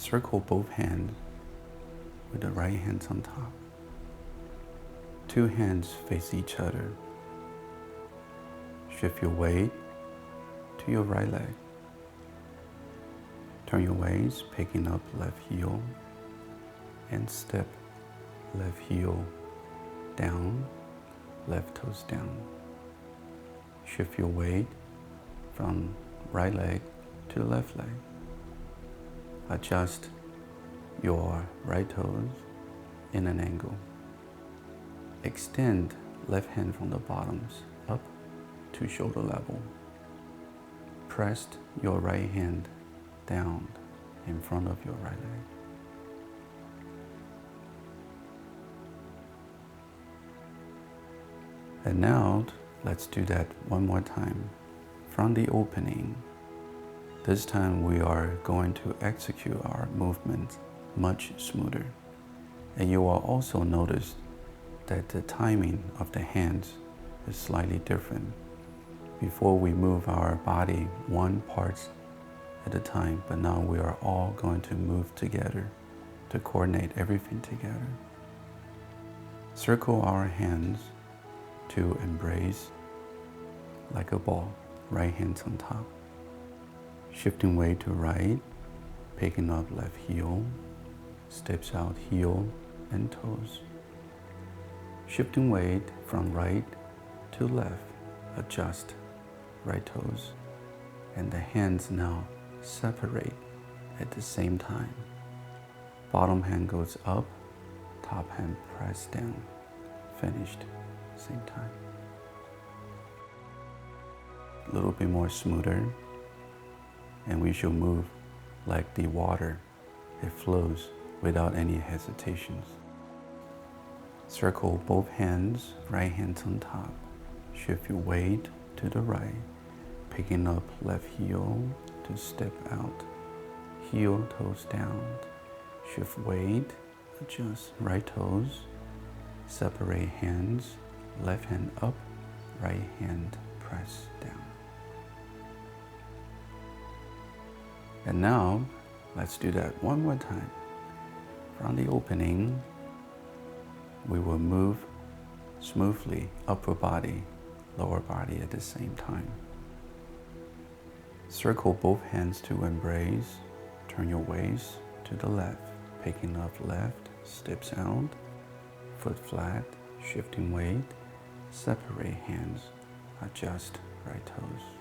Circle both hands with the right hand on top. Two hands face each other. Shift your weight to your right leg. Turn your waist, picking up left heel, and step left heel down, left toes down. Shift your weight from right leg to the left leg. Adjust your right toes in an angle. Extend left hand from the bottoms up to shoulder level. Press your right hand down in front of your right leg. And now, let's do that one more time. From the opening, this time we are going to execute our movement much smoother. And you will also notice that the timing of the hands is slightly different. Before we move our body one part at a time, but now we are all going to move together to coordinate everything together. Circle our hands to embrace like a ball, right hand on top. Shifting weight to right, picking up left heel, steps out heel and toes. Shifting weight from right to left, adjust right toes, and the hands now separate at the same time. Bottom hand goes up, top hand press down, finished, same time. A little bit more smoother, and we should move like the water. It flows without any hesitations. Circle both hands, right hand on top. Shift your weight to the right, picking up left heel to step out. Heel, toes down. Shift weight, adjust right toes. Separate hands, left hand up, right hand press down. And now, let's do that one more time. From the opening, we will move smoothly upper body, lower body at the same time. Circle both hands to embrace. Turn your waist to the left, picking up left, steps out, foot flat, shifting weight, separate hands, adjust right toes.